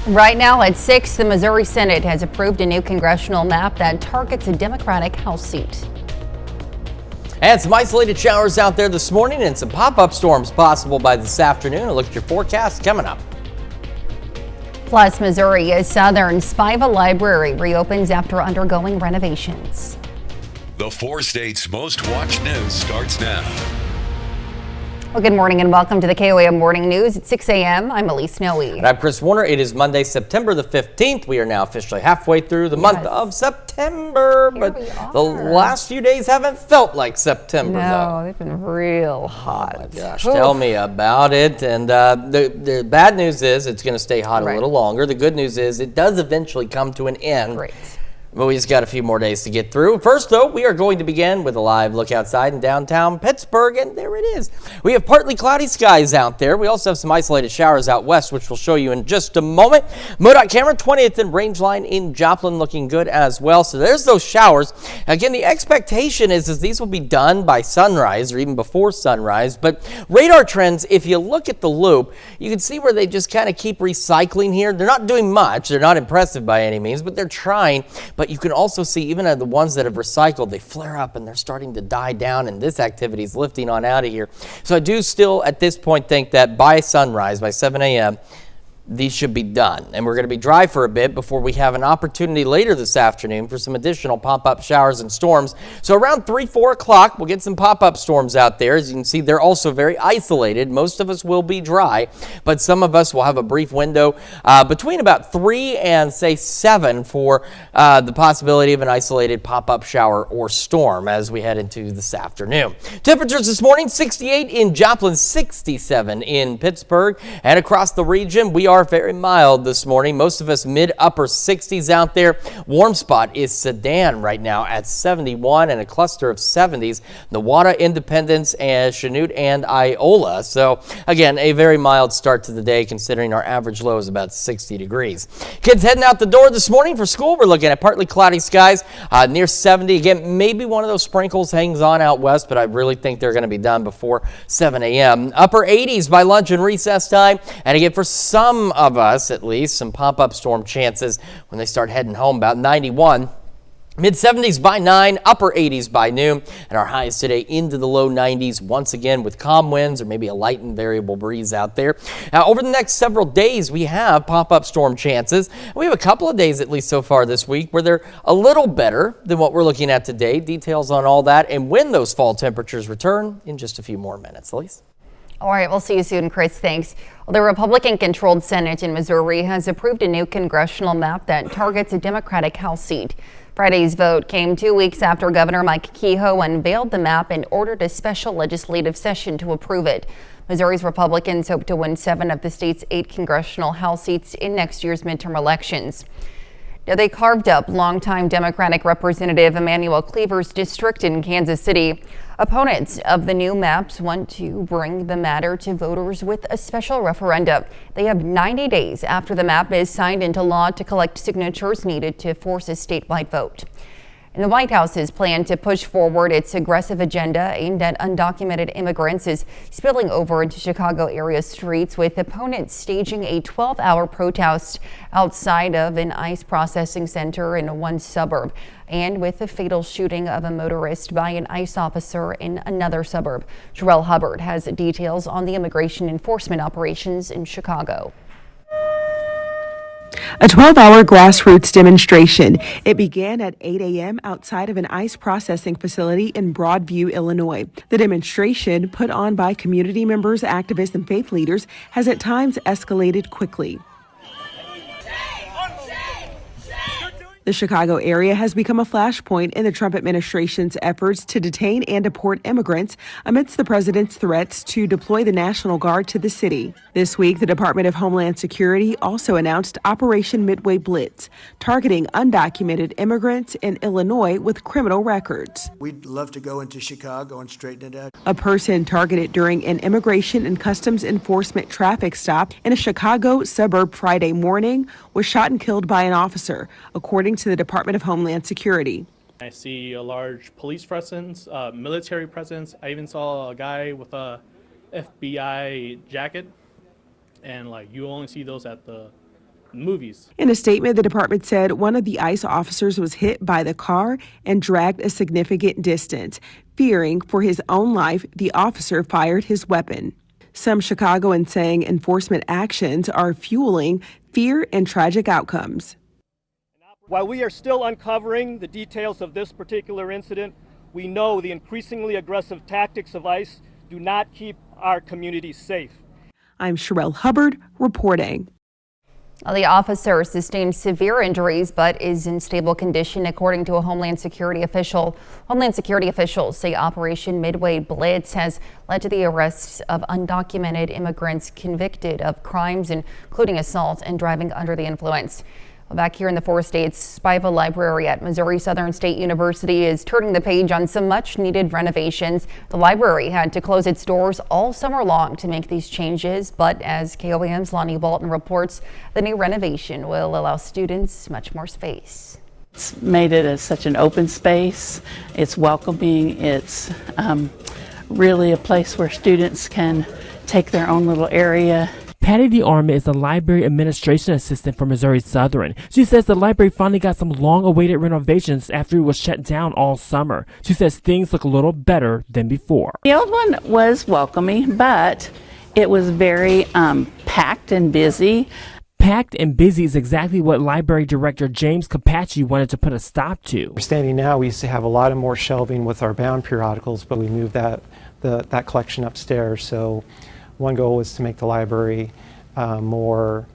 Right now at 6, the Missouri Senate has approved a new congressional map that targets a Democratic House seat. And some isolated showers out there this morning and some pop-up storms possible by this afternoon. A look at your forecast coming up. Plus, Missouri's Southern Spiva Library reopens after undergoing renovations. The 4 states' most watched news starts now. Well, good morning and welcome to the KOAM Morning News at 6 a.m. I'm Elise Noe. And I'm Chris Warner. It is Monday, September the 15th. We are now officially halfway through the month of September. Here but the last few days haven't felt like September, No, they've been real hot. Oh my gosh, tell me about it. And the bad news is it's going to stay hot a little longer. The good news is it does eventually come to an end. Great. But we just got a few more days to get through. First, though, we are going to begin with a live look outside in downtown Pittsburgh, and there it is. We have partly cloudy skies out there. We also have some isolated showers out west, which we'll show you in just a moment. MoDOT camera, 20th and Range Line in Joplin looking good as well. So there's those showers. Again, the expectation is these will be done by sunrise or even before sunrise. But radar trends, if you look at the loop, you can see where they just kind of keep recycling here. They're not doing much. They're not impressive by any means, but they're trying. But you can also see even the ones that have recycled, they flare up and they're starting to die down, and this activity is lifting on out of here. So I do still at this point think that by sunrise, by 7 a.m., these should be done. And we're going to be dry for a bit before we have an opportunity later this afternoon for some additional pop-up showers and storms. So around 3, 4 o'clock, we'll get some pop-up storms out there. As you can see, they're also very isolated. Most of us will be dry, but some of us will have a brief window between about 3 and, say, 7 for the possibility of an isolated pop-up shower or storm as we head into this afternoon. Temperatures this morning, 68 in Joplin, 67 in Pittsburgh, and across the region, we are very mild this morning. Most of us mid-upper 60s out there. Warm spot is Sedan right now at 71 and a cluster of 70s. Newada, Independence, and Chanute and Iola. So again, a very mild start to the day considering our average low is about 60 degrees. Kids heading out the door this morning for school. We're looking at partly cloudy skies near 70. Again, maybe one of those sprinkles hangs on out west, but I really think they're going to be done before 7 a.m. Upper 80s by lunch and recess time. And again, for some of us, at least, some pop-up storm chances when they start heading home, about 91. Mid-70s by 9, upper 80s by noon, and our highs today into the low 90s once again with calm winds or maybe a light and variable breeze out there. Now, over the next several days, we have pop-up storm chances. We have a couple of days, at least so far this week, where they're a little better than what we're looking at today. Details on all that and when those fall temperatures return in just a few more minutes. Elise? All right, we'll see you soon, Chris. Thanks. Well, the Republican-controlled Senate in Missouri has approved a new congressional map that targets a Democratic House seat. Friday's vote came 2 weeks after Governor Mike Kehoe unveiled the map and ordered a special legislative session to approve it. Missouri's Republicans hope to win 7 of the state's 8 congressional House seats in next year's midterm elections. Now, they carved up longtime Democratic Representative Emanuel Cleaver's district in Kansas City. Opponents of the new maps want to bring the matter to voters with a special referendum. They have 90 days after the map is signed into law to collect signatures needed to force a statewide vote. And the White House's plan to push forward its aggressive agenda aimed at undocumented immigrants is spilling over into Chicago area streets, with opponents staging a 12-hour protest outside of an ICE processing center in one suburb, and with the fatal shooting of a motorist by an ICE officer in another suburb. Jarrell Hubbard has details on the immigration enforcement operations in Chicago. A 12-hour grassroots demonstration. It began at 8 a.m. outside of an ICE processing facility in Broadview, Illinois. The demonstration, put on by community members, activists, and faith leaders, has at times escalated quickly. The Chicago area has become a flashpoint in the Trump administration's efforts to detain and deport immigrants amidst the president's threats to deploy the National Guard to the city. This week, the Department of Homeland Security also announced Operation Midway Blitz, targeting undocumented immigrants in Illinois with criminal records. We'd love to go into Chicago and straighten it out. A person targeted during an Immigration and Customs Enforcement traffic stop in a Chicago suburb Friday morning was shot and killed by an officer, according to the Department of Homeland Security. I see a large police presence, military presence. I even saw a guy with a FBI jacket, and you only see those at the movies. In a statement, the department said one of the ICE officers was hit by the car and dragged a significant distance. Fearing for his own life, the officer fired his weapon. Some Chicagoans saying enforcement actions are fueling fear and tragic outcomes. While we are still uncovering the details of this particular incident, we know the increasingly aggressive tactics of ICE do not keep our communities safe. I'm Sherelle Hubbard reporting. The officer sustained severe injuries but is in stable condition, according to a Homeland Security official. Homeland Security officials say Operation Midway Blitz has led to the arrests of undocumented immigrants convicted of crimes, including assault and driving under the influence. Back here in the 4 states, Spiva Library at Missouri Southern State University is turning the page on some much needed renovations. The library had to close its doors all summer long to make these changes, but as KOAM's Lonnie Walton reports, the new renovation will allow students much more space. It's made it as such an open space. It's welcoming. It's really a place where students can take their own little area. Patty DeArma is the library administration assistant for Missouri Southern. She says the library finally got some long-awaited renovations after it was shut down all summer. She says things look a little better than before. The old one was welcoming, but it was very packed and busy. Packed and busy is exactly what Library Director James Capacci wanted to put a stop to. We're standing now, we used to have a lot of more shelving with our bound periodicals, but we moved that collection upstairs. So one goal was to make the library more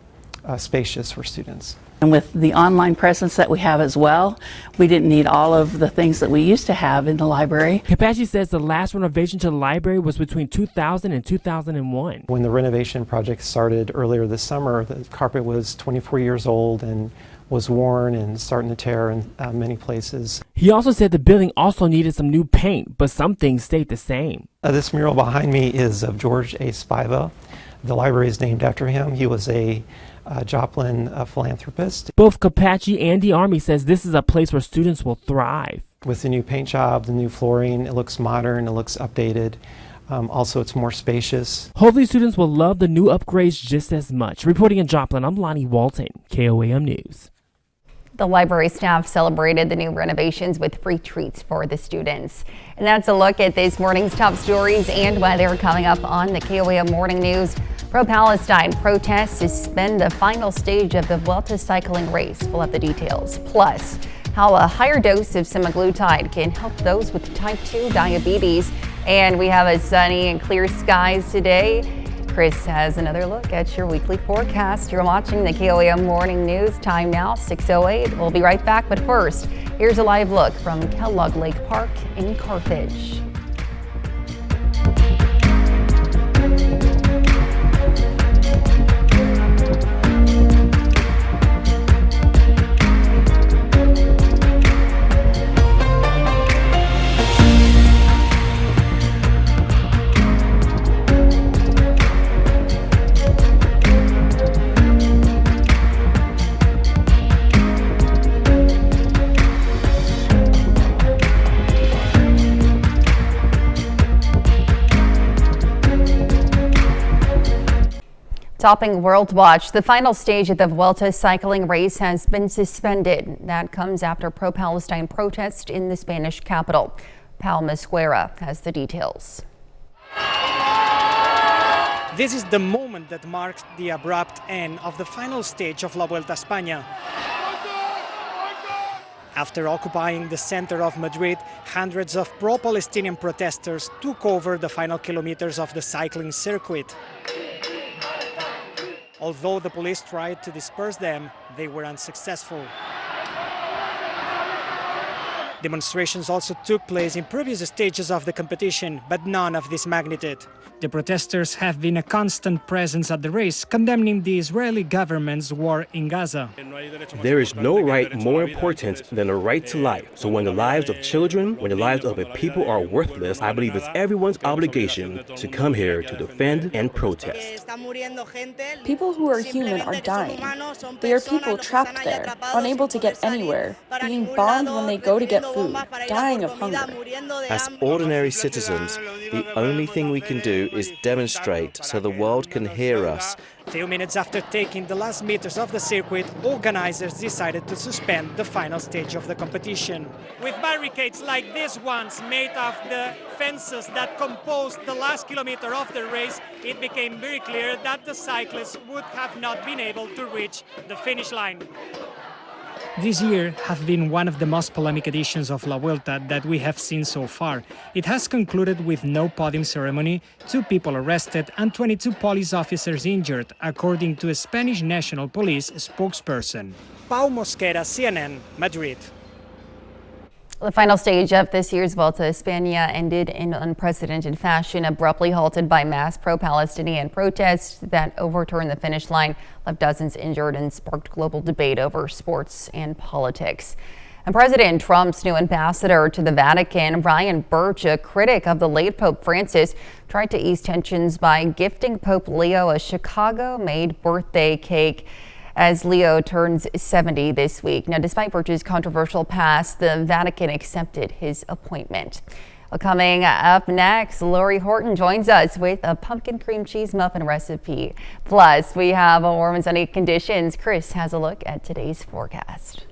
spacious for students. And with the online presence that we have as well, we didn't need all of the things that we used to have in the library. Capacci says the last renovation to the library was between 2000 and 2001. When the renovation project started earlier this summer, the carpet was 24 years old and was worn and starting to tear in many places. He also said the building also needed some new paint, but some things stayed the same. This mural behind me is of George A. Spiva. The library is named after him. He was a Joplin philanthropist. Both Capacci and DeArma says this is a place where students will thrive. With the new paint job, the new flooring, it looks modern, it looks updated. Also, it's more spacious. Hopefully students will love the new upgrades just as much. Reporting in Joplin, I'm Lonnie Walton, KOAM News. The library staff celebrated the new renovations with free treats for the students. And that's a look at this morning's top stories and why they're coming up on the KOAM Morning News. Pro-Palestine protests suspend the final stage of the Vuelta cycling race. We'll have the details. Plus, how a higher dose of semaglutide can help those with type 2 diabetes. And we have a sunny and clear skies today. Chris has another look at your weekly forecast. You're watching the KOAM Morning News. Time now, 6:08. We'll be right back, but first, here's a live look from Kellogg Lake Park in Carthage. Topping World Watch, the final stage of the Vuelta cycling race has been suspended. That comes after pro-Palestine protests in the Spanish capital. Pal Masquera has the details. This is the moment that marks the abrupt end of the final stage of La Vuelta a España. After occupying the center of Madrid, hundreds of pro-Palestinian protesters took over the final kilometers of the cycling circuit. Although the police tried to disperse them, they were unsuccessful. Demonstrations also took place in previous stages of the competition, but none of this magnitude. The protesters have been a constant presence at the race, condemning the Israeli government's war in Gaza. There is no right more important than the right to life. So when the lives of children, when the lives of a people are worthless, I believe it's everyone's obligation to come here to defend and protest. People who are human are dying. They are people trapped there, unable to get anywhere, being bombed when they go to get food, dying of hunger. As ordinary citizens, the only thing we can do is demonstrate so the world can hear us. A few minutes after taking the last meters of the circuit, organizers decided to suspend the final stage of the competition. With barricades like these ones made of the fences that composed the last kilometer of the race, it became very clear that the cyclists would have not been able to reach the finish line. This year has been one of the most polemic editions of La Vuelta that we have seen so far. It has concluded with no podium ceremony, 2 people arrested and 22 police officers injured, according to a Spanish National Police spokesperson. Pau Mosquera, CNN, Madrid. The final stage of this year's Volta a España ended in unprecedented fashion, abruptly halted by mass pro-Palestinian protests that overturned the finish line, left dozens injured, and sparked global debate over sports and politics. And President Trump's new ambassador to the Vatican, Ryan Burch, a critic of the late Pope Francis, tried to ease tensions by gifting Pope Leo a Chicago-made birthday cake as Leo turns 70 this week. Now, despite Burch's controversial past, the Vatican accepted his appointment. Well, coming up next, Lori Horton joins us with a pumpkin cream cheese muffin recipe. Plus, we have warm and sunny conditions. Chris has a look at today's forecast.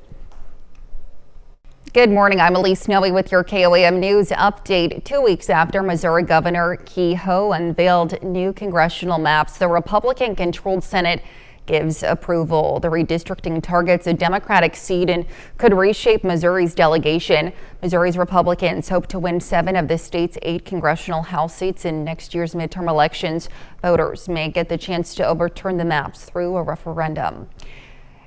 Good morning. I'm Elise Snowy with your KOAM News update. 2 weeks after Missouri Governor Kehoe unveiled new congressional maps, the Republican-controlled Senate gives approval. The redistricting targets a Democratic seat and could reshape Missouri's delegation. Missouri's Republicans hope to win 7 of the state's 8 congressional House seats in next year's midterm elections. Voters may get the chance to overturn the maps through a referendum.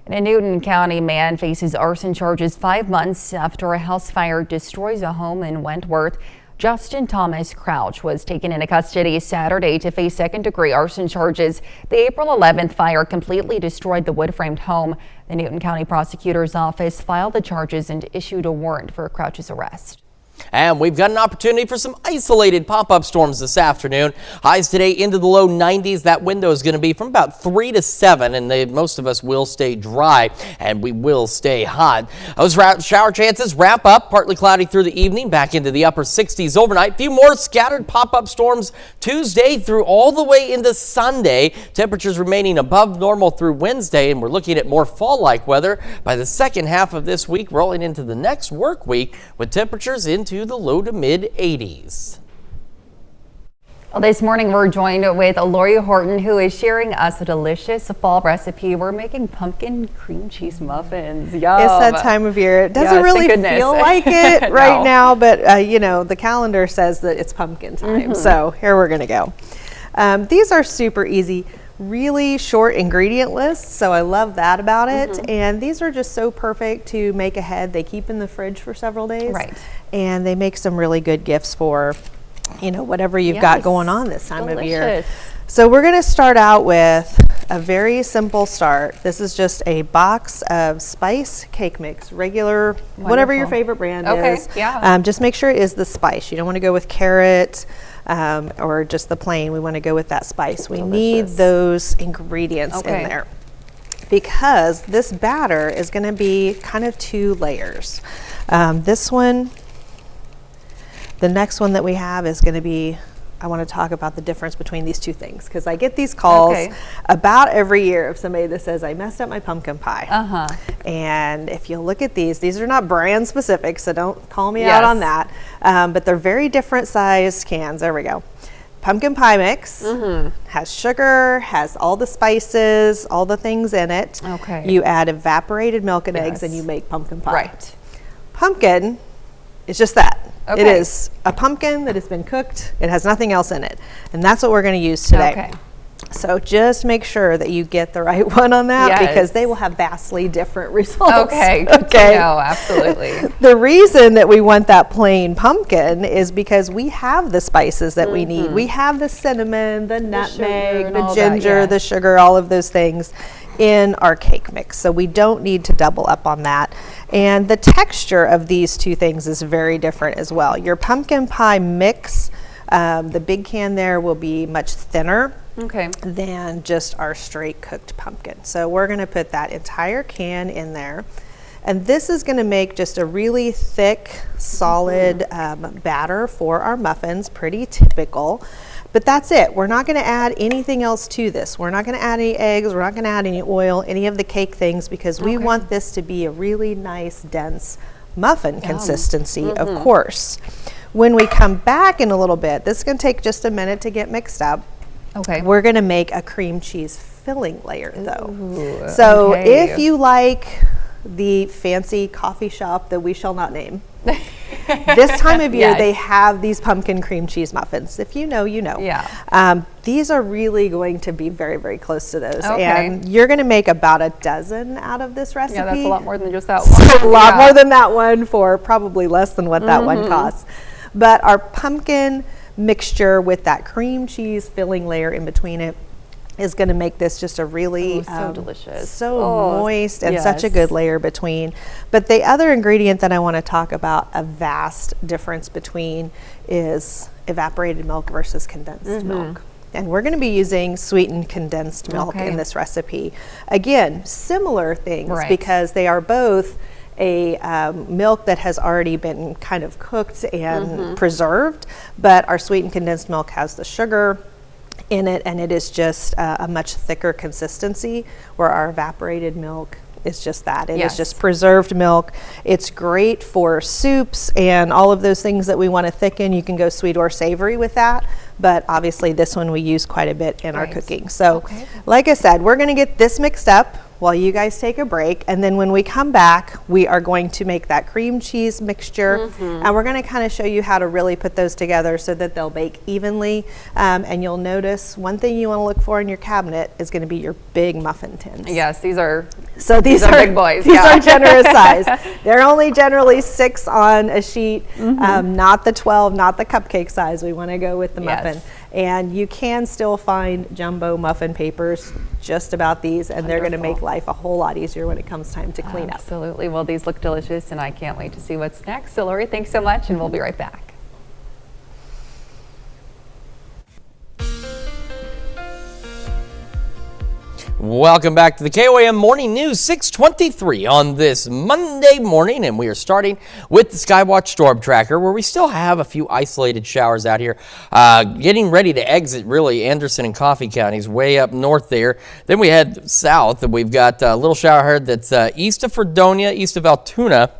And a Newton County man faces arson charges 5 months after a house fire destroys a home in Wentworth. Justin Thomas Crouch was taken into custody Saturday to face second-degree arson charges. The April 11th fire completely destroyed the wood-framed home. The Newton County Prosecutor's Office filed the charges and issued a warrant for Crouch's arrest. And we've got an opportunity for some isolated pop-up storms this afternoon. Highs today into the low 90s. That window is going to be from about 3 to 7, and most of us will stay dry, and we will stay hot. Those shower chances wrap up. Partly cloudy through the evening, back into the upper 60s overnight. A few more scattered pop-up storms Tuesday through all the way into Sunday. Temperatures remaining above normal through Wednesday, and we're looking at more fall-like weather by the second half of this week, rolling into the next work week with temperatures into the low to mid 80s. Well, this morning we're joined with Lori Horton, who is sharing us a delicious fall recipe. We're making pumpkin cream cheese muffins. Yum. It's that time of year. It doesn't really feel like it right now, but you know, the calendar says that it's pumpkin time. So here we're gonna go. These are super easy. Really short ingredient list, so I love that about it. And these are just so perfect to make ahead. They keep in the fridge for several days. Right. And they make some really good gifts for, you know, whatever you've got going on this time of year. So we're going to start out with a very simple start. This is just a box of spice cake mix, regular, whatever your favorite brand is. Just make sure it is the spice. You don't want to go with carrot or just the plain. We want to go with that spice. We need those ingredients in there because this batter is going to be kind of 2 layers. This one, the next one that we have is going to be, I want to talk about the difference between these 2 things because I get these calls about every year of somebody that says, I messed up my pumpkin pie. And if you look at these are not brand specific, so don't call me out on that. But they're very different size cans. There we go. Pumpkin pie mix has sugar, has all the spices, all the things in it. You add evaporated milk and eggs and you make pumpkin pie. Pumpkin is just that. It is a pumpkin that has been cooked. It has nothing else in it. And that's what we're going to use today. So just make sure that you get the right one on that because they will have vastly different results. Good to know, absolutely. The reason that we want that plain pumpkin is because we have the spices that we need. We have the cinnamon, the nutmeg, the ginger, the sugar, all of those things in our cake mix. So we don't need to double up on that. And the texture of these 2 things is very different as well. Your pumpkin pie mix, the big can there will be much thinner than just our straight cooked pumpkin. So we're going to put that entire can in there. And this is going to make just a really thick, solid batter for our muffins, pretty typical. But that's it. We're not going to add anything else to this. We're not going to add any eggs. We're not going to add any oil, any of the cake things, because we want this to be a really nice, dense muffin consistency, of course. When we come back in a little bit, this is going to take just a minute to get mixed up. Okay. We're going to make a cream cheese filling layer, though. So if you like the fancy coffee shop that we shall not name, this time of year they have these pumpkin cream cheese muffins. If you know, you know. Yeah. These are really going to be very, very close to those. And you're going to make about a dozen out of this recipe. Yeah, that's a lot more than just that one. A lot more than that one for probably less than what that one costs. But our pumpkin mixture with that cream cheese filling layer in between it is going to make this just a really so delicious, so moist, and such a good layer between. But the other ingredient that I want to talk about, a vast difference between, is evaporated milk versus condensed milk. And we're going to be using sweetened condensed milk in this recipe. Again, similar things because they are both a milk that has already been kind of cooked and preserved, but our sweetened condensed milk has the sugar in it, and it is just a much thicker consistency, where our evaporated milk is just that. It is just preserved milk. It's great for soups and all of those things that we want to thicken. You can go sweet or savory with that, but obviously this one we use quite a bit in our cooking. So like I said, we're going to get this mixed up while you guys take a break, and then when we come back, we are going to make that cream cheese mixture, and we're going to kind of show you how to really put those together so that they'll bake evenly. And you'll notice one thing you want to look for in your cabinet is going to be your big muffin tins. Yes, these are these are big boys. These are generous size. They're only generally 6 on a sheet, not the 12, not the cupcake size. We want to go with the muffin. And you can still find jumbo muffin papers, just about these, and they're going to make life a whole lot easier when it comes time to clean up. Absolutely. Well, these look delicious, and I can't wait to see what's next. So, Lori, thanks so much, and we'll be right back. Welcome back to the KOAM Morning News, 6:23 on this Monday morning, and we are starting with the Skywatch Storm Tracker, where we still have a few isolated showers out here, getting ready to exit really Anderson and Coffee counties, way up north there. Then we head south, and we've got a little shower here that's east of Fredonia, east of Altoona.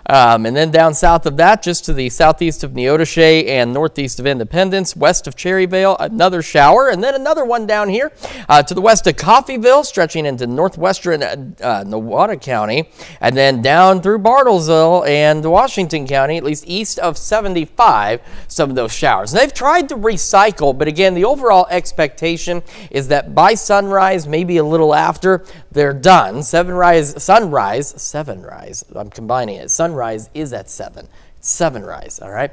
And then down south of that, just to the southeast of Neodesha and northeast of Independence, west of Cherryvale, another shower, and then another one down here to the west of Coffeyville, stretching into northwestern Newcastle County, and then down through Bartlesville and Washington County, at least east of 75, some of those showers. And they've tried to recycle, but again, the overall expectation is that by sunrise, maybe a little after, they're done. Sunrise, I'm combining it. Sunrise is at 7. Sunrise, all right?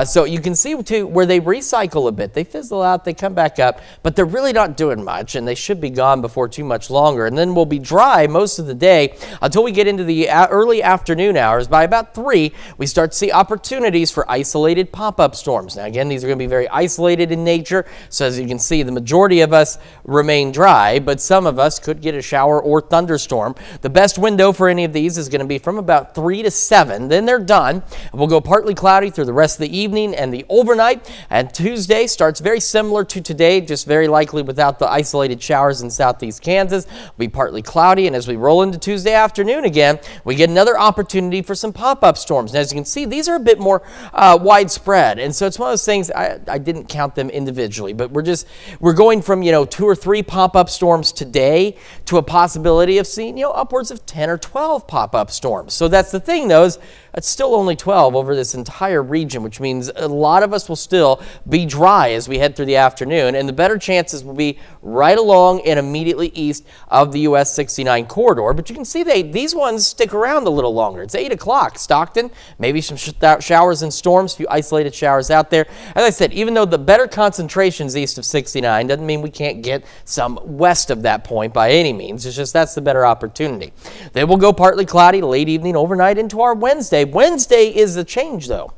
So you can see too where they recycle a bit. They fizzle out, they come back up, but they're really not doing much, and they should be gone before too much longer. And then we'll be dry most of the day until we get into the early afternoon hours. By about 3, we start to see opportunities for isolated pop-up storms. Now again, these are going to be very isolated in nature, so as you can see, the majority of us remain dry, but some of us could get a shower or thunderstorm. The best window for any of these is going to be from about 3 to 7. Then they're done. We'll go partly cloudy through the rest of the evening and the overnight, and Tuesday starts very similar to today, just very likely without the isolated showers in southeast Kansas. It'll be partly cloudy, and as we roll into Tuesday afternoon again, we get another opportunity for some pop-up storms. And as you can see, these are a bit more widespread, and so it's one of those things, I didn't count them individually, but we're going from 2 or 3 pop-up storms today to a possibility of seeing upwards of 10 or 12 pop-up storms. So that's the thing, though, is it's still only 12 over this entire region, which means a lot of us will still be dry as we head through the afternoon, and the better chances will be right along and immediately east of the US 69 corridor. But you can see these ones stick around a little longer. It's 8 o'clock. Stockton, maybe some showers and storms, a few isolated showers out there. As I said, even though the better concentrations east of 69 doesn't mean we can't get some west of that point by any means. It's just that's the better opportunity. Then we'll go partly cloudy late evening, overnight into our Wednesday. Wednesday is a change, though.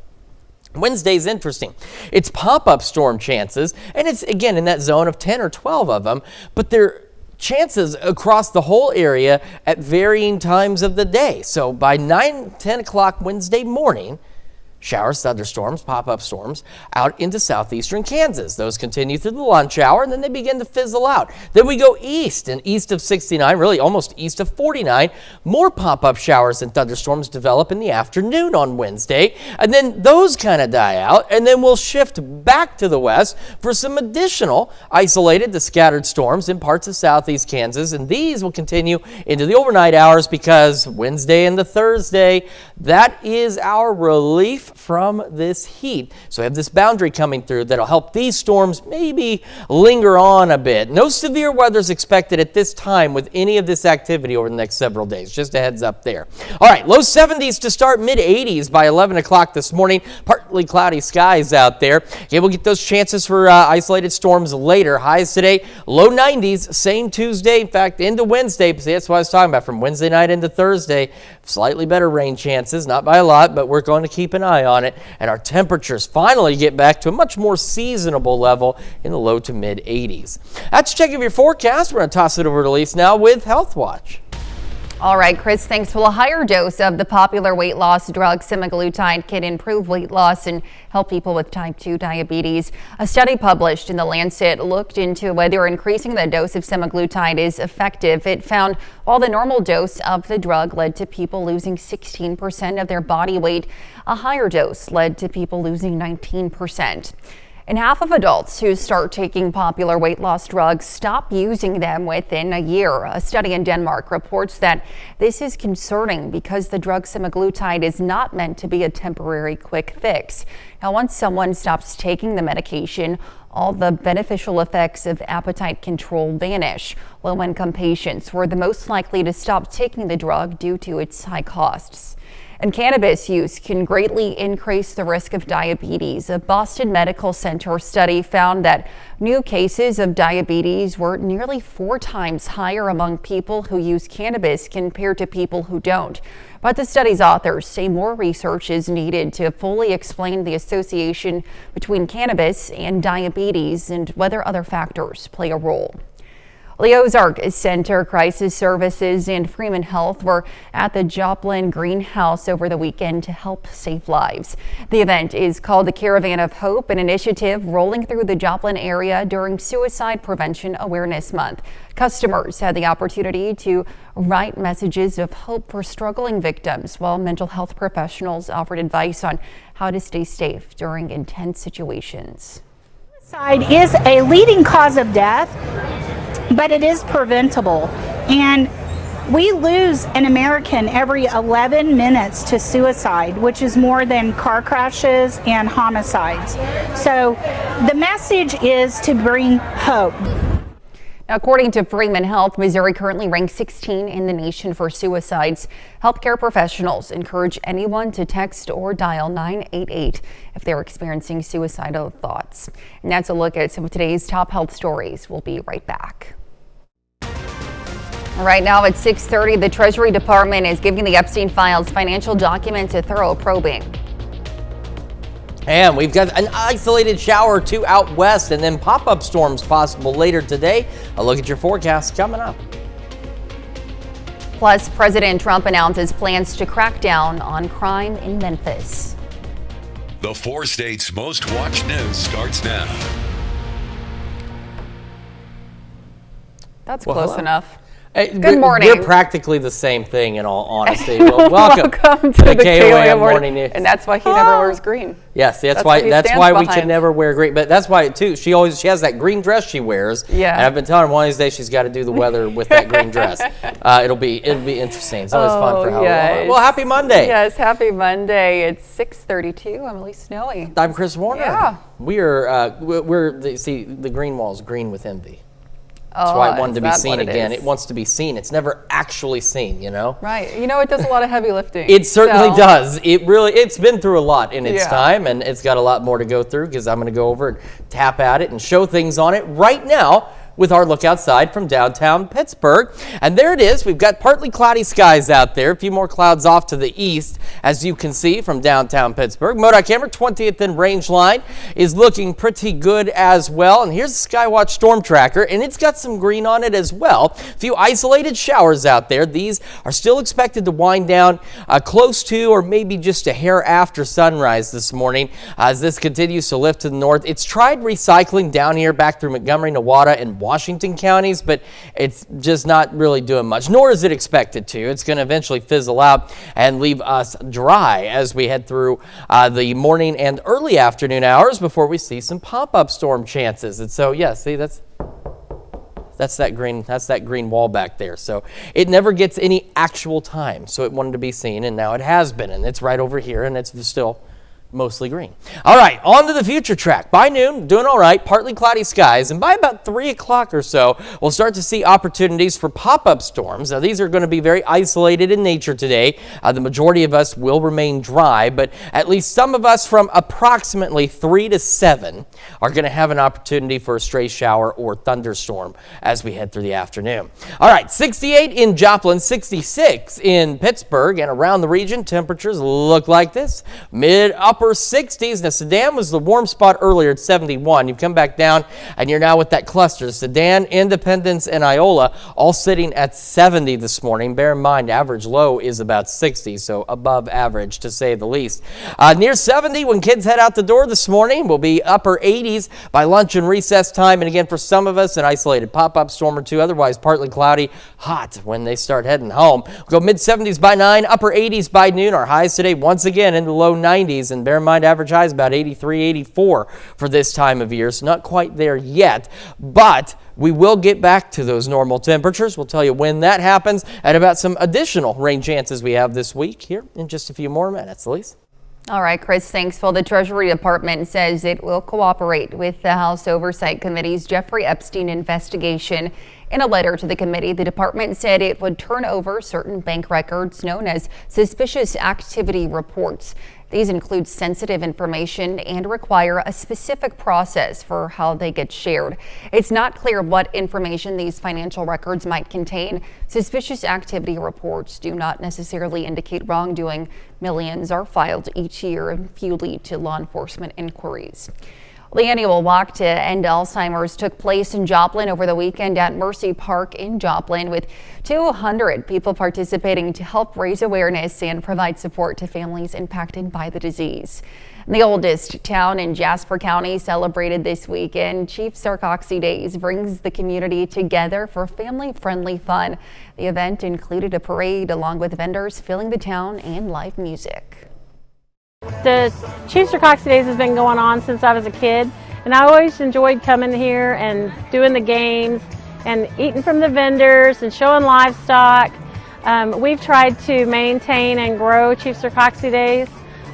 Wednesday's interesting. It's pop-up storm chances, and it's, again, in that zone of 10 or 12 of them, but they're chances across the whole area at varying times of the day. So by 9, 10 o'clock Wednesday morning, showers, thunderstorms, pop-up storms out into southeastern Kansas. Those continue through the lunch hour, and then they begin to fizzle out. Then we go east, and east of 69, really almost east of 49, more pop-up showers and thunderstorms develop in the afternoon on Wednesday, and then those kind of die out, and then we'll shift back to the west for some additional isolated to scattered storms in parts of southeast Kansas, and these will continue into the overnight hours because Wednesday and the Thursday, that is our relief from this heat. So we have this boundary coming through that'll help these storms maybe linger on a bit. No severe weather is expected at this time with any of this activity over the next several days. Just a heads up there. All right, low 70s to start, mid 80s by 11 o'clock this morning. Partly cloudy skies out there. Okay, we'll get those chances for isolated storms later. Highs today, low 90s, same Tuesday. In fact, into Wednesday. See, that's what I was talking about. From Wednesday night into Thursday, slightly better rain chances, not by a lot, but we're going to keep an eye on it. And our temperatures finally get back to a much more seasonable level in the low to mid 80s. That's a check of your forecast. We're going to toss it over to Lise now with Health Watch. All right, Chris, thanks. Well, a higher dose of the popular weight loss drug semaglutide can improve weight loss and help people with type 2 diabetes. A study published in The Lancet looked into whether increasing the dose of semaglutide is effective. It found while the normal dose of the drug led to people losing 16% of their body weight, a higher dose led to people losing 19%. And half of adults who start taking popular weight loss drugs stop using them within a year. A study in Denmark reports that this is concerning because the drug semaglutide is not meant to be a temporary quick fix. Now, once someone stops taking the medication, all the beneficial effects of appetite control vanish. Low-income patients were the most likely to stop taking the drug due to its high costs. And cannabis use can greatly increase the risk of diabetes. A Boston Medical Center study found that new cases of diabetes were nearly 4 times higher among people who use cannabis compared to people who don't. But the study's authors say more research is needed to fully explain the association between cannabis and diabetes and whether other factors play a role. The Ozark Center Crisis Services and Freeman Health were at the Joplin Greenhouse over the weekend to help save lives. The event is called the Caravan of Hope, an initiative rolling through the Joplin area during Suicide Prevention Awareness Month. Customers had the opportunity to write messages of hope for struggling victims, while mental health professionals offered advice on how to stay safe during intense situations. Suicide is a leading cause of death, but it is preventable, and we lose an American every 11 minutes to suicide, which is more than car crashes and homicides. So the message is to bring hope. Now, according to Freeman Health, Missouri currently ranks 16 in the nation for suicides. Healthcare professionals encourage anyone to text or dial 988 if they're experiencing suicidal thoughts. And that's a look at some of today's top health stories. We'll be right back. Right now at 6:30, the Treasury Department is giving the Epstein files financial documents a thorough probing. And we've got an isolated shower or two out west and then pop-up storms possible later today. A look at your forecast coming up. Plus, President Trump announces plans to crack down on crime in Memphis. The 4 states' most watched news starts now. That's close enough. Hey, Good morning. We're practically the same thing, in all honesty. Well, welcome to the KOAM Morning News. And that's why he never wears green. Yes, that's what he why stands we can behind. never wear green. But that's why too. She has that green dress she wears. Yeah. And I've been telling her one of these days she's got to do the weather with that green dress. It'll be interesting. It's always fun for Halloween. Yes. Well, happy Monday. Yes, happy Monday. It's 6:32. I'm Elise Snowy. I'm Chris Warner. Yeah. We are. The green wall's green with envy. That's why it wanted to be seen again. It wants to be seen. It's never actually seen, you know? Right. You know, it does a lot of heavy lifting. It certainly does. It's been through a lot in its Yeah. time, and it's got a lot more to go through because I'm going to go over and tap at it and show things on it right now with our look outside from downtown Pittsburgh. And there it is. We've got partly cloudy skies out there. A few more clouds off to the east, as you can see from downtown Pittsburgh. MoDOT camera 20th and range line is looking pretty good as well. And here's the Skywatch Storm Tracker, and it's got some green on it as well. A few isolated showers out there. These are still expected to wind down close to or maybe just a hair after sunrise this morning as this continues to lift to the north. It's tried recycling down here back through Montgomery, Nowata, and Washington counties, but it's just not really doing much, nor is it expected to. It's going to eventually fizzle out and leave us dry as we head through the morning and early afternoon hours before we see some pop-up storm chances. And so, yeah, see, that's that green wall back there. So it never gets any actual time. So it wanted to be seen, and now it has been, and it's right over here, and it's still mostly green. All right, on to the future track. By noon, doing all right, partly cloudy skies, and by about 3 o'clock or so, we'll start to see opportunities for pop-up storms. Now, these are going to be very isolated in nature today. The majority of us will remain dry, but at least some of us from approximately 3 to 7 are going to have an opportunity for a stray shower or thunderstorm as we head through the afternoon. All right, 68 in Joplin, 66 in Pittsburgh, and around the region, temperatures look like this. Mid-upper 60s. Now, Sedan was the warm spot earlier at 71. You've come back down, and you're now with that cluster. Sedan, Independence, and Iola all sitting at 70 this morning. Bear in mind, average low is about 60, so above average to say the least. Near 70 when kids head out the door this morning. Will be upper 80s by lunch and recess time. And again, for some of us, an isolated pop-up storm or two. Otherwise, partly cloudy, hot when they start heading home. We'll go mid-70s by 9, upper 80s by noon. Our highs today once again in the low 90s. And bear in mind, average high is about 83, 84 for this time of year. So not quite there yet, but we will get back to those normal temperatures. We'll tell you when that happens and about some additional rain chances we have this week here in just a few more minutes. Elise? All right, Chris, thanks. Well, the Treasury Department says it will cooperate with the House Oversight Committee's Jeffrey Epstein investigation. In a letter to the committee, the department said it would turn over certain bank records known as suspicious activity reports. These include sensitive information and require a specific process for how they get shared. It's not clear what information these financial records might contain. Suspicious activity reports do not necessarily indicate wrongdoing. Millions are filed each year and few lead to law enforcement inquiries. The annual walk to end Alzheimer's took place in Joplin over the weekend at Mercy Park in Joplin, with 200 people participating to help raise awareness and provide support to families impacted by the disease. The oldest town in Jasper County celebrated this weekend. Chief Sarcoxy Days brings the community together for family-friendly fun. The event included a parade along with vendors filling the town and live music. The Chief Sarcoxy Days has been going on since I was a kid, and I always enjoyed coming here and doing the games and eating from the vendors and showing livestock. We've tried to maintain and grow Chief Sarcoxy Days.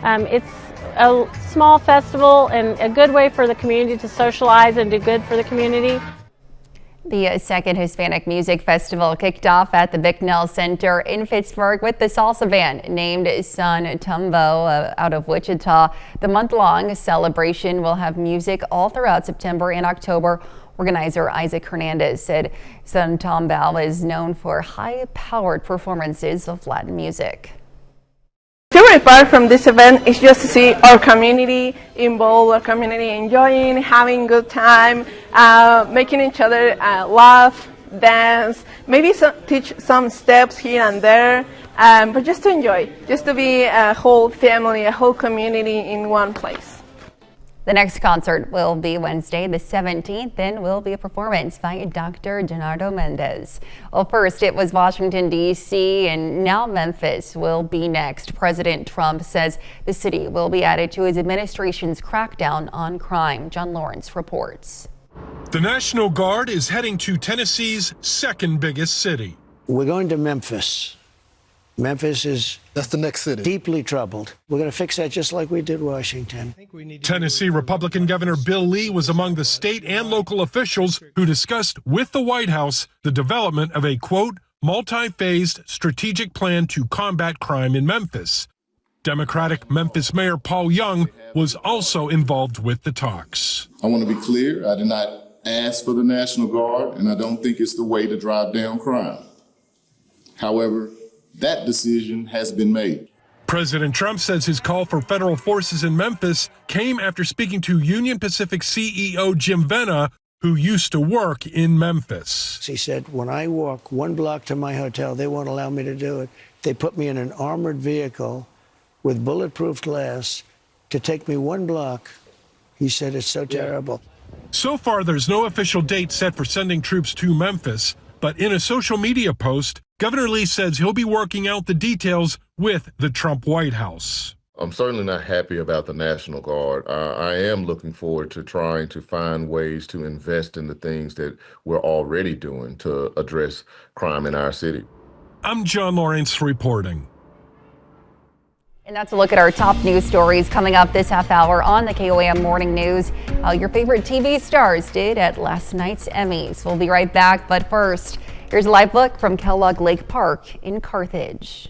It's a small festival and a good way for the community to socialize and do good for the community. The second Hispanic Music Festival kicked off at the Bicknell Center in Pittsburgh with the salsa band named Son Tumbo out of Wichita. The month-long celebration will have music all throughout September and October. Organizer Isaac Hernandez said Son Tumbo is known for high-powered performances of Latin music. Favorite part from this event is just to see our community involved, our community enjoying, having good time, making each other laugh, dance, maybe teach some steps here and there, but just to enjoy, just to be a whole family, a whole community in one place. The next concert will be Wednesday the 17th and will be a performance by Dr. Genardo Mendez. Well, first it was Washington, D.C. and now Memphis will be next. President Trump says the city will be added to his administration's crackdown on crime. John Lawrence reports. The National Guard is heading to Tennessee's second biggest city. We're going to Memphis. Memphis is the next city. Deeply troubled. We're going to fix that just like we did Washington. Tennessee Republican Governor Bill Lee was among the state and local officials who discussed with the White House the development of a, quote, multi-phased strategic plan to combat crime in Memphis. Democratic Memphis Mayor Paul Young was also involved with the talks. I want to be clear. I did not asked for the National Guard, and I don't think it's the way to drive down crime. However, that decision has been made. President Trump says his call for federal forces in Memphis came after speaking to Union Pacific CEO Jim Vena, who used to work in Memphis. He said, when I walk 1 block to my hotel, they won't allow me to do it. They put me in an armored vehicle with bulletproof glass to take me 1 block. He said, it's so terrible. So far, there's no official date set for sending troops to Memphis, but in a social media post, Governor Lee says he'll be working out the details with the Trump White House. I'm certainly not happy about the National Guard. I am looking forward to trying to find ways to invest in the things that we're already doing to address crime in our city. I'm John Lawrence reporting. And that's a look at our top news stories coming up this half hour on the KOAM Morning News. How your favorite TV stars did at last night's Emmys. We'll be right back, but first, here's a live look from Kellogg Lake Park in Carthage.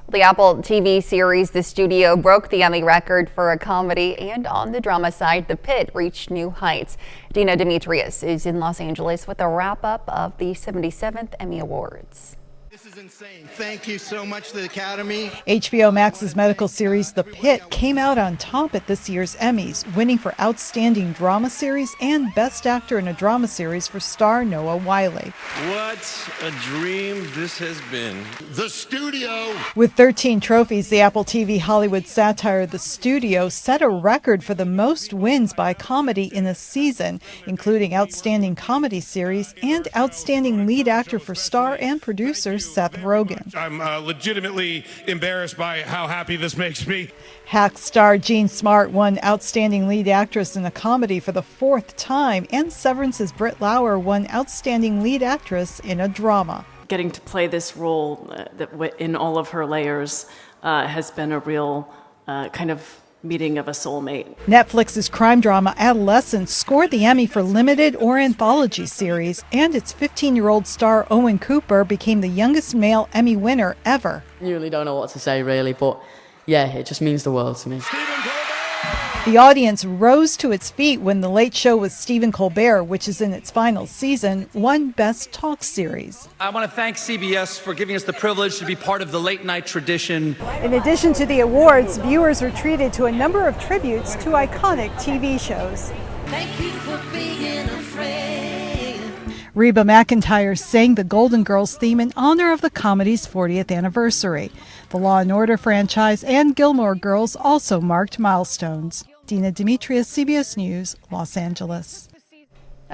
The Apple TV series The Studio broke the Emmy record for a comedy, and on the drama side, The Pit reached new heights. Dina Demetrius is in Los Angeles with a wrap-up of the 77th Emmy Awards. This is insane. Thank you so much to the Academy. HBO Max's medical series The Pit came out on top at this year's Emmys, winning for Outstanding Drama Series and Best Actor in a Drama Series for star Noah Wyle. What a dream this has been. The Studio. With 13 trophies, the Apple TV Hollywood satire The Studio set a record for the most wins by comedy in a season, including Outstanding Comedy Series and Outstanding Lead Actor for star and producer Seth Rogen. I'm legitimately embarrassed by how happy this makes me. Hacks star Jean Smart won Outstanding Lead Actress in a Comedy for the 4th time, and Severance's Britt Lauer won Outstanding Lead Actress in a Drama. Getting to play this role in all of her layers has been a real kind of meeting of a soulmate. Netflix's crime drama Adolescence scored the Emmy for limited or anthology series, and its 15-year-old star Owen Cooper became the youngest male Emmy winner ever. I really don't know what to say, really, but yeah, it just means the world to me. The audience rose to its feet when The Late Show with Stephen Colbert, which is in its final season, won Best Talk Series. I want to thank CBS for giving us the privilege to be part of the late night tradition. In addition to the awards, viewers were treated to a number of tributes to iconic TV shows. Thank you for being a friend. Reba McEntire sang the Golden Girls theme in honor of the comedy's 40th anniversary. The Law and Order franchise and Gilmore Girls also marked milestones. Dina Demetrius, CBS News, Los Angeles.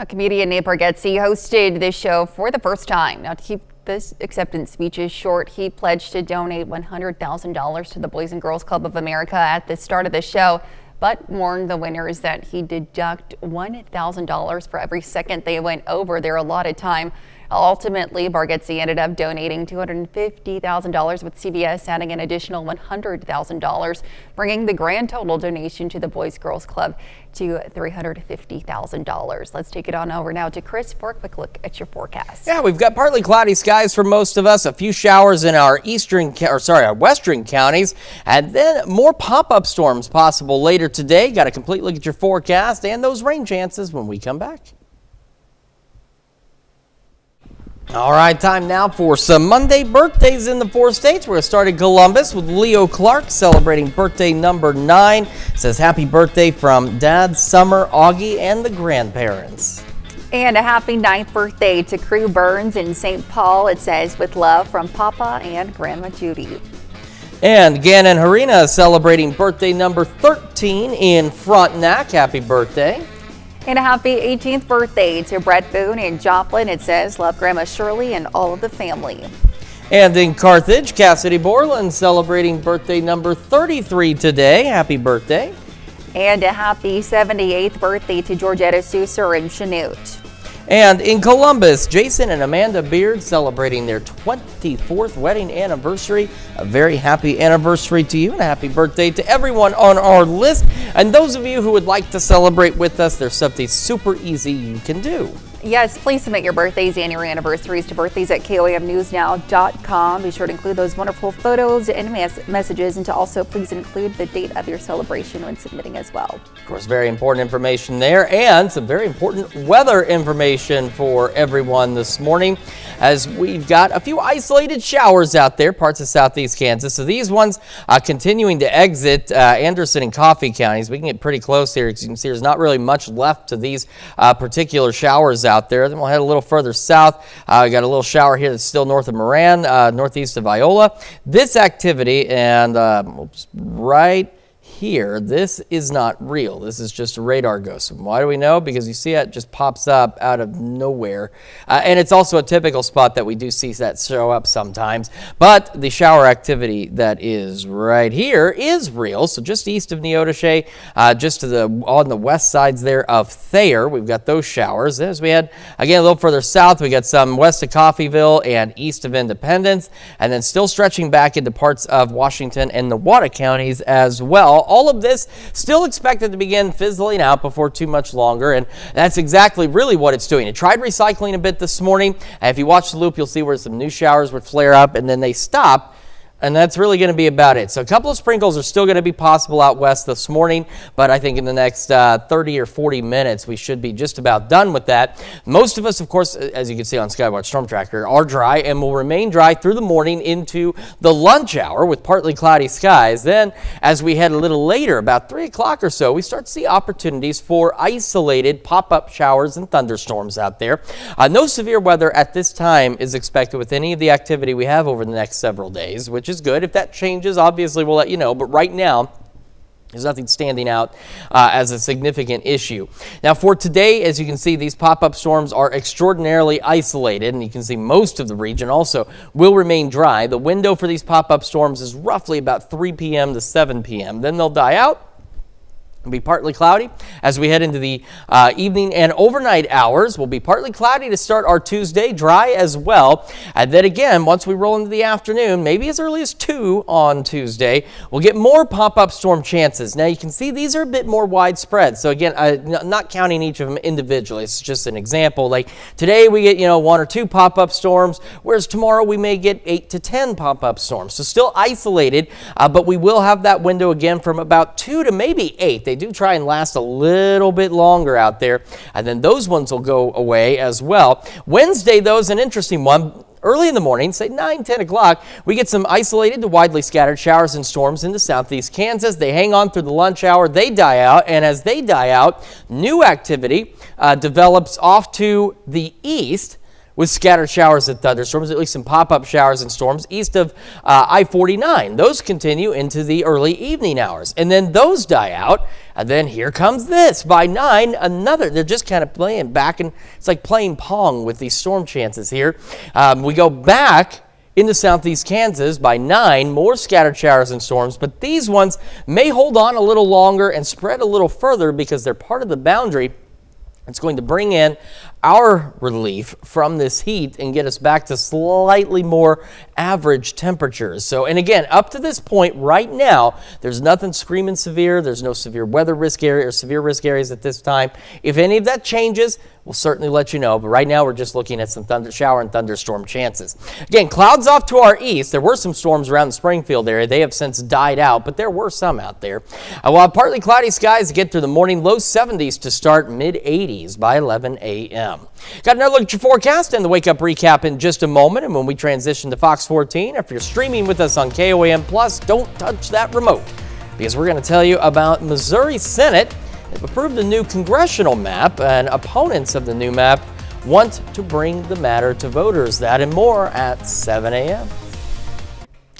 Comedian Nate Bargatze hosted this show for the first time. Now, to keep this acceptance speeches short, he pledged to donate $100,000 to the Boys and Girls Club of America at the start of the show, but warned the winners that he'd deduct $1,000 for every second they went over their allotted time. Ultimately, Bargatze ended up donating $250,000, with CBS adding an additional $100,000, bringing the grand total donation to the Boys Girls Club to $350,000. Let's take it on over now to Chris for a quick look at your forecast. Yeah, we've got partly cloudy skies for most of us, a few showers in our our western counties, and then more pop-up storms possible later today. Got a complete look at your forecast and those rain chances when we come back. All right, time now for some Monday birthdays in the 4 states. We're going to start in Columbus with Leo Clark celebrating birthday number 9. Says happy birthday from Dad, Summer, Augie, and the grandparents. And a happy 9th birthday to Crew Burns in St. Paul. It says with love from Papa and Grandma Judy. And Gannon Harina is celebrating birthday number 13 in Frontenac. Happy birthday. And a happy 18th birthday to Brett Boone in Joplin. It says, love Grandma Shirley and all of the family. And in Carthage, Cassidy Borland celebrating birthday number 33 today. Happy birthday. And a happy 78th birthday to Georgetta Sousa in Chanute. And in Columbus, Jason and Amanda Beard celebrating their 24th wedding anniversary. A very happy anniversary to you and a happy birthday to everyone on our list. And those of you who would like to celebrate with us, there's something super easy you can do. Yes, please submit your birthdays and your anniversaries to birthdays@komnewsnow.com. Be sure to include those wonderful photos and messages, and to also please include the date of your celebration when submitting as well. Of course, very important information there, and some very important weather information for everyone this morning, as we've got a few isolated showers out there, parts of southeast Kansas. So these ones continuing to exit Anderson and Coffee counties. We can get pretty close here. As you can see, there's not really much left to these particular showers out there. Then we'll head a little further south. We got a little shower here that's still north of Moran, northeast of Viola. This activity, and right here, this is not real. This is just a radar ghost. Why do we know? Because you see it just pops up out of nowhere. And it's also a typical spot that we do see that show up sometimes. But the shower activity that is right here is real. So just east of Neodesha, just to on the west sides there of Thayer, we've got those showers. As we head again a little further south, we got some west of Coffeyville and east of Independence, and then still stretching back into parts of Washington and Newata counties as well. All of this still expected to begin fizzling out before too much longer, and that's exactly really what it's doing. It tried recycling a bit this morning, and if you watch the loop, you'll see where some new showers would flare up and then they stop. And that's really going to be about it. So a couple of sprinkles are still going to be possible out west this morning, but I think in the next 30 or 40 minutes, we should be just about done with that. Most of us, of course, as you can see on Skywatch Storm Tracker, are dry and will remain dry through the morning into the lunch hour with partly cloudy skies. Then, as we head a little later, about 3 o'clock or so, we start to see opportunities for isolated pop-up showers and thunderstorms out there. No severe weather at this time is expected with any of the activity we have over the next several days, which is good. If that changes, obviously we'll let you know, but right now there's nothing standing out as a significant issue. Now for today, as you can see, these pop-up storms are extraordinarily isolated, and you can see most of the region also will remain dry. The window for these pop-up storms is roughly about 3 p.m. to 7 p.m. Then they'll die out. It'll be partly cloudy as we head into the evening and overnight hours. Will be partly cloudy to start our Tuesday, dry as well. And then again, once we roll into the afternoon, maybe as early as 2 on Tuesday, we'll get more pop-up storm chances. Now you can see these are a bit more widespread. So again, not counting each of them individually. It's just an example. Like today we get 1 or 2 pop-up storms, whereas tomorrow we may get 8 to 10 pop-up storms. So still isolated, but we will have that window again from about 2 to maybe 8. They do try and last a little bit longer out there, and then those ones will go away as well. Wednesday, though, is an interesting one. Early in the morning, say 9, 10 o'clock, we get some isolated to widely scattered showers and storms into southeast Kansas. They hang on through the lunch hour. They die out, and as they die out, new activity develops off to the east, with scattered showers and thunderstorms, at least some pop-up showers and storms east of I-49. Those continue into the early evening hours, and then those die out. And then here comes this. By 9, another. They're just kind of playing back, and it's like playing Pong with these storm chances here. We go back into southeast Kansas. By 9, more scattered showers and storms, but these ones may hold on a little longer and spread a little further because they're part of the boundary. It's going to bring in our relief from this heat and get us back to slightly more average temperatures. So, and again, up to this point right now, there's nothing screaming severe. There's no severe weather risk area or severe risk areas at this time. If any of that changes, we'll certainly let you know. But right now, we're just looking at some shower and thunderstorm chances. Again, clouds off to our east. There were some storms around the Springfield area. They have since died out, but there were some out there. While partly cloudy skies get through the morning, low 70s to start, mid 80s by 11 a.m. Got another look at your forecast and the Wake Up Recap in just a moment. And when we transition to Fox 14, if you're streaming with us on KOAM Plus, don't touch that remote, because we're going to tell you about Missouri Senate. They've approved a new congressional map, and opponents of the new map want to bring the matter to voters. That and more at 7 a.m.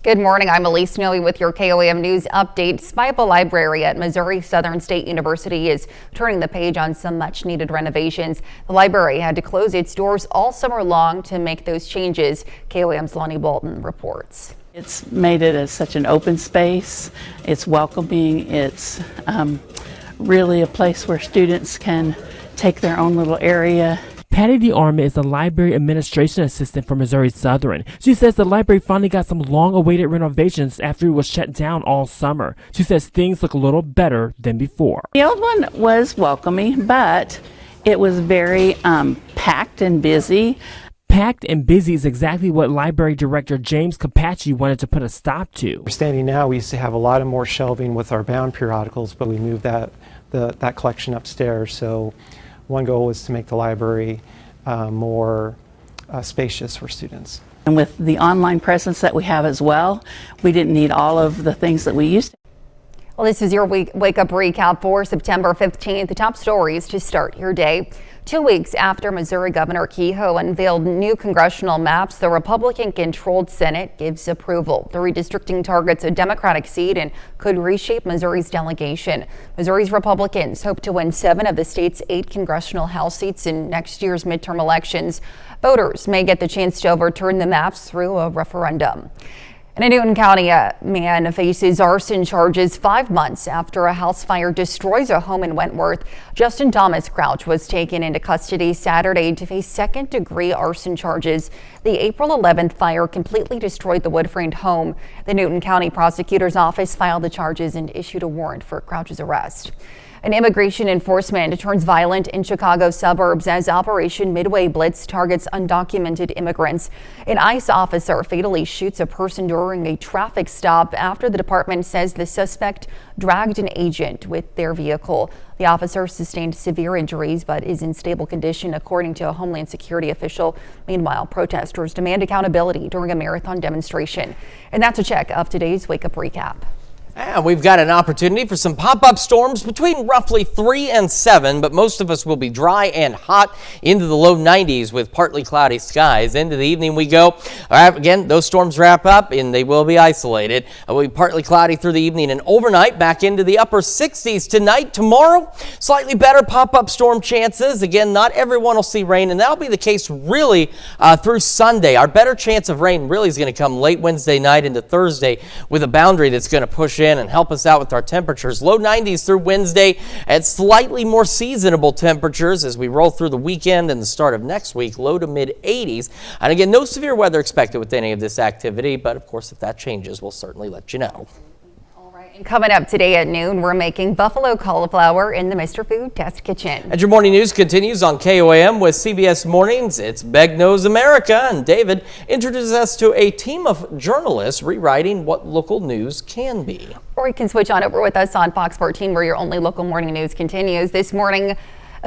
Good morning. I'm Elise Snowy with your KOAM News update. Spiba Library at Missouri Southern State University is turning the page on some much needed renovations. The library had to close its doors all summer long to make those changes. KOAM's Lonnie Bolton reports. It's made it as such an open space. It's welcoming. It's really a place where students can take their own little area. Patty DeArma is the library administration assistant for Missouri Southern. She says the library finally got some long-awaited renovations after it was shut down all summer. She says things look a little better than before. The old one was welcoming, but it was very packed and busy. Packed and busy is exactly what Library Director James Capacci wanted to put a stop to. We're standing now, we used to have a lot of more shelving with our bound periodicals, but we moved that collection upstairs. So one goal was to make the library more spacious for students. And with the online presence that we have as well, we didn't need all of the things that we used to. Well, this is your wake up recap for September 15th. The top stories to start your day. 2 weeks after Missouri Governor Kehoe unveiled new congressional maps, the Republican-controlled Senate gives approval. The redistricting targets a Democratic seat and could reshape Missouri's delegation. Missouri's Republicans hope to win 7 of the state's 8 congressional House seats in next year's midterm elections. Voters may get the chance to overturn the maps through a referendum. And a Newton County man faces arson charges 5 months after a house fire destroys a home in Wentworth. Justin Thomas Crouch was taken into custody Saturday to face second-degree arson charges. The April 11th fire completely destroyed the wood-framed home. The Newton County Prosecutor's Office filed the charges and issued a warrant for Crouch's arrest. An immigration enforcement turns violent in Chicago suburbs as Operation Midway Blitz targets undocumented immigrants. An ICE officer fatally shoots a person during a traffic stop after the department says the suspect dragged an agent with their vehicle. The officer sustained severe injuries but is in stable condition, according to a Homeland Security official. Meanwhile, protesters demand accountability during a marathon demonstration. And that's a check of today's Wake Up Recap. And we've got an opportunity for some pop-up storms between roughly 3 and 7, but most of us will be dry and hot into the low 90s with partly cloudy skies. Into the evening we go. All right, again, those storms wrap up and they will be isolated. It will be partly cloudy through the evening and overnight, back into the upper 60s tonight. Tomorrow, slightly better pop-up storm chances. Again, not everyone will see rain, and that'll be the case really through Sunday. Our better chance of rain really is going to come late Wednesday night into Thursday with a boundary that's going to push in and help us out with our temperatures. Low 90s through Wednesday at slightly more seasonable temperatures as we roll through the weekend and the start of next week. Low to mid 80s. And again, no severe weather expected with any of this activity, but of course, if that changes, we'll certainly let you know. And coming up today at noon, we're making buffalo cauliflower in the Mr. Food Test Kitchen. And your morning news continues on KOAM with CBS Mornings. It's Beg Knows America, and David introduces us to a team of journalists rewriting what local news can be. Or you can switch on over with us on Fox 14, where your only local morning news continues. This morning,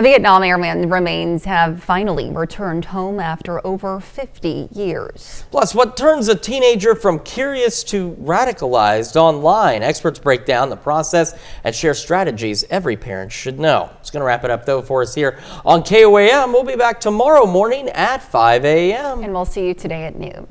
Vietnam airman remains have finally returned home after over 50 years. Plus, what turns a teenager from curious to radicalized online? Experts break down the process and share strategies every parent should know. It's going to wrap it up, though, for us here on KOAM. We'll be back tomorrow morning at 5 a.m. And we'll see you today at noon.